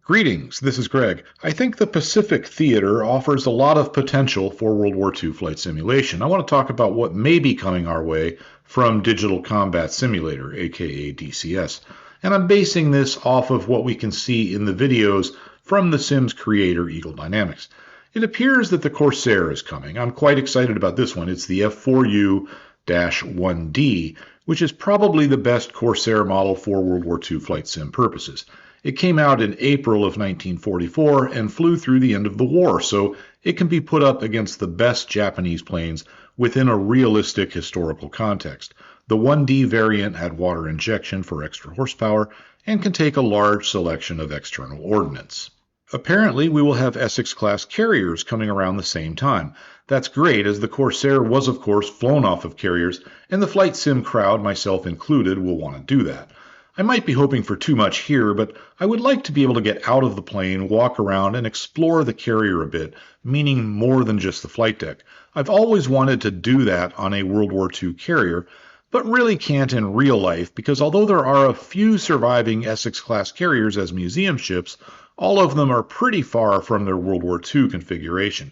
Greetings, this is Greg. I think the Pacific Theater offers a lot of potential for World War II flight simulation. I want to talk about what may be coming our way from Digital Combat Simulator, aka DCS. And I'm basing this off of what we can see in the videos from the Sim's creator, Eagle Dynamics. It appears that the Corsair is coming. I'm quite excited about this one. It's the F4U-1D, which is probably the best Corsair model for World War II flight sim purposes. It came out in April of 1944 and flew through the end of the war, so it can be put up against the best Japanese planes within a realistic historical context. The 1D variant had water injection for extra horsepower and can take a large selection of external ordnance. Apparently, we will have Essex-class carriers coming around the same time. That's great, as the Corsair was, of course, flown off of carriers, and the flight sim crowd, myself included, will want to do that. I might be hoping for too much here, but I would like to be able to get out of the plane, walk around, and explore the carrier a bit, meaning more than just the flight deck. I've always wanted to do that on a World War II carrier, but really can't in real life because although there are a few surviving Essex-class carriers as museum ships, all of them are pretty far from their World War II configuration.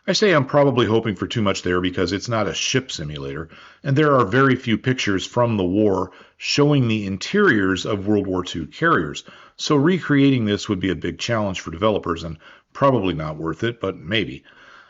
I say I'm probably hoping for too much there because it's not a ship simulator, and there are very few pictures from the war showing the interiors of World War II carriers, so recreating this would be a big challenge for developers and probably not worth it, but maybe.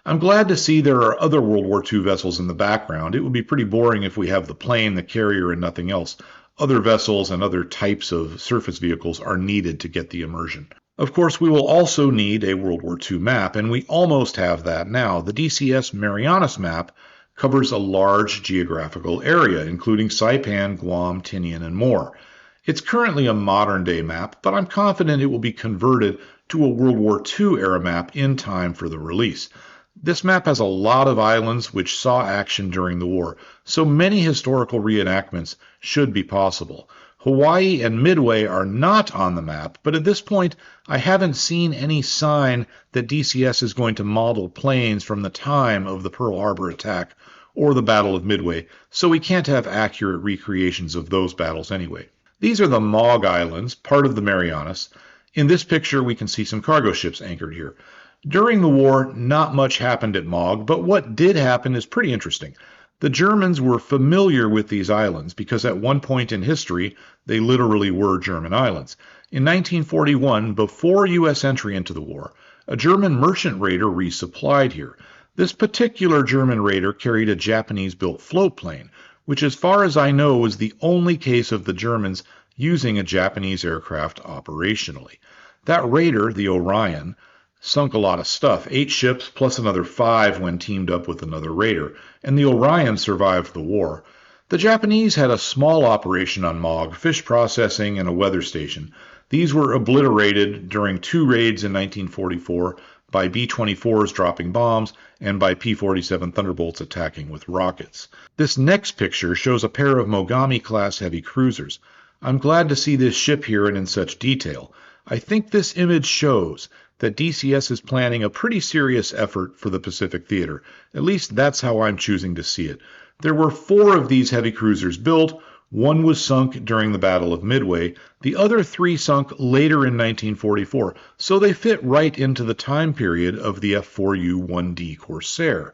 I'm glad to see there are other World War II vessels in the background. It would be pretty boring if we have the plane, the carrier, and nothing else. Other vessels and other types of surface vehicles are needed to get the immersion. Of course, we will also need a World War II map, and we almost have that now. The DCS Marianas map covers a large geographical area, including Saipan, Guam, Tinian, and more. It's currently a modern-day map, but I'm confident it will be converted to a World War II era map in time for the release. This map has a lot of islands which saw action during the war, so many historical reenactments should be possible. Hawaii and Midway are not on the map, but at this point I haven't seen any sign that DCS is going to model planes from the time of the Pearl Harbor attack or the Battle of Midway, so we can't have accurate recreations of those battles anyway. These are the Maug Islands, part of the Marianas. In this picture we can see some cargo ships anchored here. During the war, not much happened at Maug, but what did happen is pretty interesting. The Germans were familiar with these islands because at one point in history, they literally were German islands. In 1941, before U.S. entry into the war, a German merchant raider resupplied here. This particular German raider carried a Japanese-built float plane, which as far as I know was the only case of the Germans using a Japanese aircraft operationally. That raider, the Orion, sunk a lot of stuff, 8 ships plus another 5 when teamed up with another raider, and the Orion survived the war. The Japanese had a small operation on Maug, fish processing and a weather station. These were obliterated during 2 raids in 1944 by B-24s dropping bombs and by P-47 Thunderbolts attacking with rockets. This next picture shows a pair of Mogami-class heavy cruisers. I'm glad to see this ship here and in such detail. I think this image shows that DCS is planning a pretty serious effort for the Pacific Theater. At least that's how I'm choosing to see it. There were 4 of these heavy cruisers built. 1 was sunk during the Battle of Midway. The other 3 sunk later in 1944, so they fit right into the time period of the F4U-1D Corsair.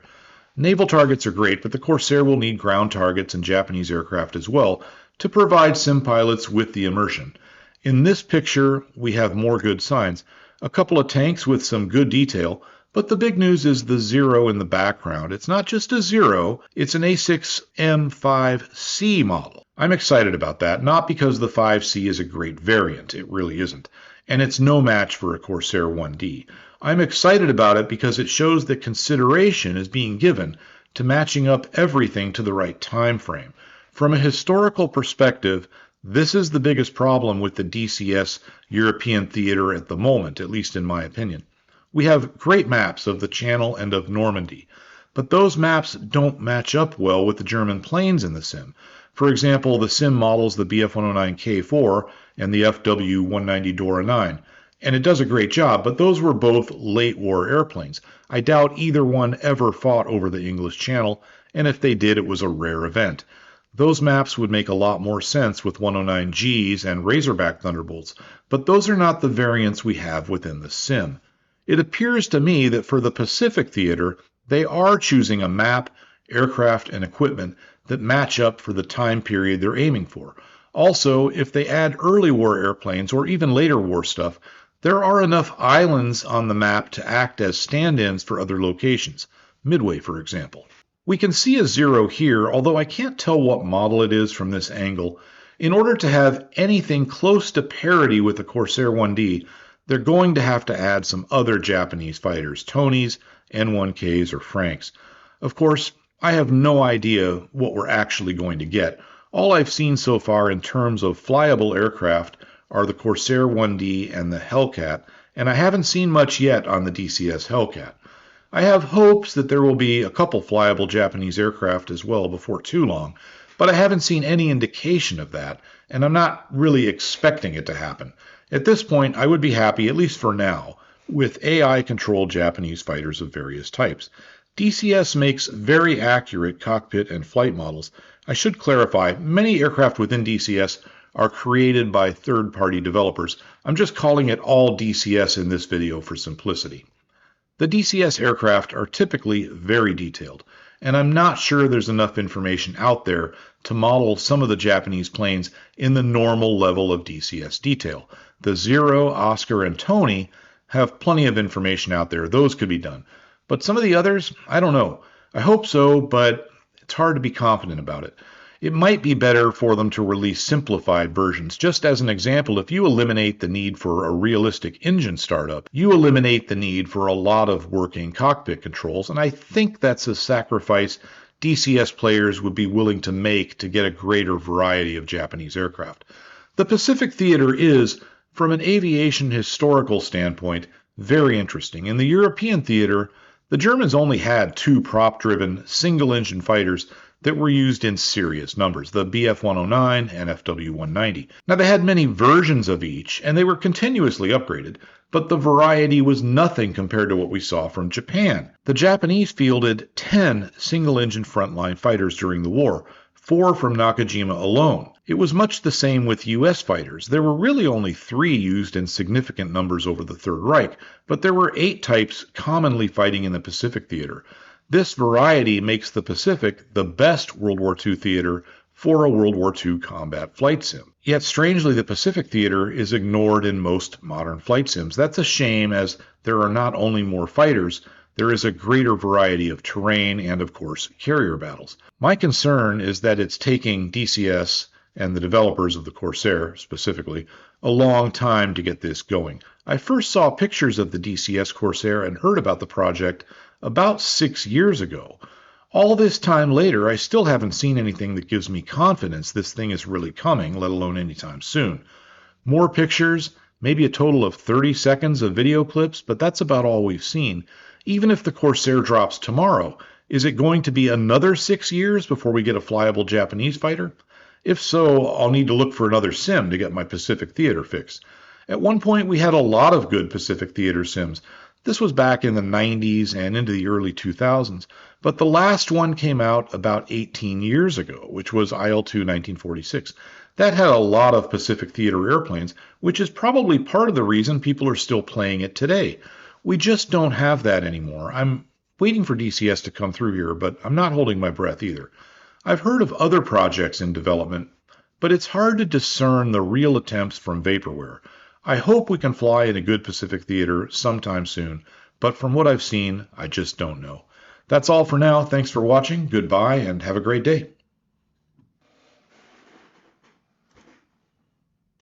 Naval targets are great, but the Corsair will need ground targets and Japanese aircraft as well to provide sim pilots with the immersion. In this picture, we have more good signs. A couple of tanks with some good detail, but the big news is the Zero in the background. It's not just a Zero, it's an A6M5C model. I'm excited about that, not because the 5C is a great variant, it really isn't, and it's no match for a Corsair 1D. I'm excited about it because it shows that consideration is being given to matching up everything to the right time frame. From a historical perspective, this is the biggest problem with the DCS European theater at the moment, at least in my opinion. We have great maps of the Channel and of Normandy, but those maps don't match up well with the German planes in the sim. For example, the sim models the Bf-109K4 and the FW-190 Dora 9, and it does a great job, but those were both late war airplanes. I doubt either one ever fought over the English Channel, and if they did, it was a rare event. Those maps would make a lot more sense with 109Gs and Razorback Thunderbolts, but those are not the variants we have within the sim. It appears to me that for the Pacific Theater, they are choosing a map, aircraft, and equipment that match up for the time period they're aiming for. Also, if they add early war airplanes or even later war stuff, there are enough islands on the map to act as stand-ins for other locations, Midway for example. We can see a 0 here, although I can't tell what model it is from this angle. In order to have anything close to parity with the Corsair 1D, they're going to have to add some other Japanese fighters, Tonys, N1Ks, or Franks. Of course, I have no idea what we're actually going to get. All I've seen so far in terms of flyable aircraft are the Corsair 1D and the Hellcat, and I haven't seen much yet on the DCS Hellcat. I have hopes that there will be a couple flyable Japanese aircraft as well before too long, but I haven't seen any indication of that, and I'm not really expecting it to happen. At this point, I would be happy, at least for now, with AI-controlled Japanese fighters of various types. DCS makes very accurate cockpit and flight models. I should clarify, many aircraft within DCS are created by third-party developers. I'm just calling it all DCS in this video for simplicity. The DCS aircraft are typically very detailed, and I'm not sure there's enough information out there to model some of the Japanese planes in the normal level of DCS detail. The Zero, Oscar, and Tony have plenty of information out there. Those could be done. But some of the others, I don't know. I hope so, but it's hard to be confident about it. It might be better for them to release simplified versions. Just as an example, if you eliminate the need for a realistic engine startup, you eliminate the need for a lot of working cockpit controls, and I think that's a sacrifice DCS players would be willing to make to get a greater variety of Japanese aircraft. The Pacific Theater is, from an aviation historical standpoint, very interesting. In the European theater, the Germans only had 2 prop-driven, single-engine fighters that were used in serious numbers, the Bf-109 and FW-190. Now, they had many versions of each, and they were continuously upgraded, but the variety was nothing compared to what we saw from Japan. The Japanese fielded 10 single-engine frontline fighters during the war, 4 from Nakajima alone. It was much the same with U.S. fighters. There were really only 3 used in significant numbers over the Third Reich, but there were 8 types commonly fighting in the Pacific Theater. This variety makes the Pacific the best World War II theater for a World War II combat flight sim. Yet strangely, the Pacific Theater is ignored in most modern flight sims. That's a shame, as there are not only more fighters, there is a greater variety of terrain and, of course, carrier battles. My concern is that it's taking DCS and the developers of the Corsair, specifically, a long time to get this going. I first saw pictures of the DCS Corsair and heard about the project about 6 years ago. All this time later, I still haven't seen anything that gives me confidence this thing is really coming, let alone anytime soon. More pictures, maybe a total of 30 seconds of video clips, but that's about all we've seen. Even if the Corsair drops tomorrow, is it going to be another 6 years before we get a flyable Japanese fighter? If so, I'll need to look for another sim to get my Pacific Theater fix. At one point, we had a lot of good Pacific Theater sims. This was back in the 90s and into the early 2000s, but the last one came out about 18 years ago, which was IL-2 1946. That had a lot of Pacific Theater airplanes, which is probably part of the reason people are still playing it today. We just don't have that anymore. I'm waiting for DCS to come through here, but I'm not holding my breath either. I've heard of other projects in development, but it's hard to discern the real attempts from vaporware. I hope we can fly in a good Pacific Theater sometime soon, but from what I've seen, I just don't know. That's all for now. Thanks for watching. Goodbye, and have a great day.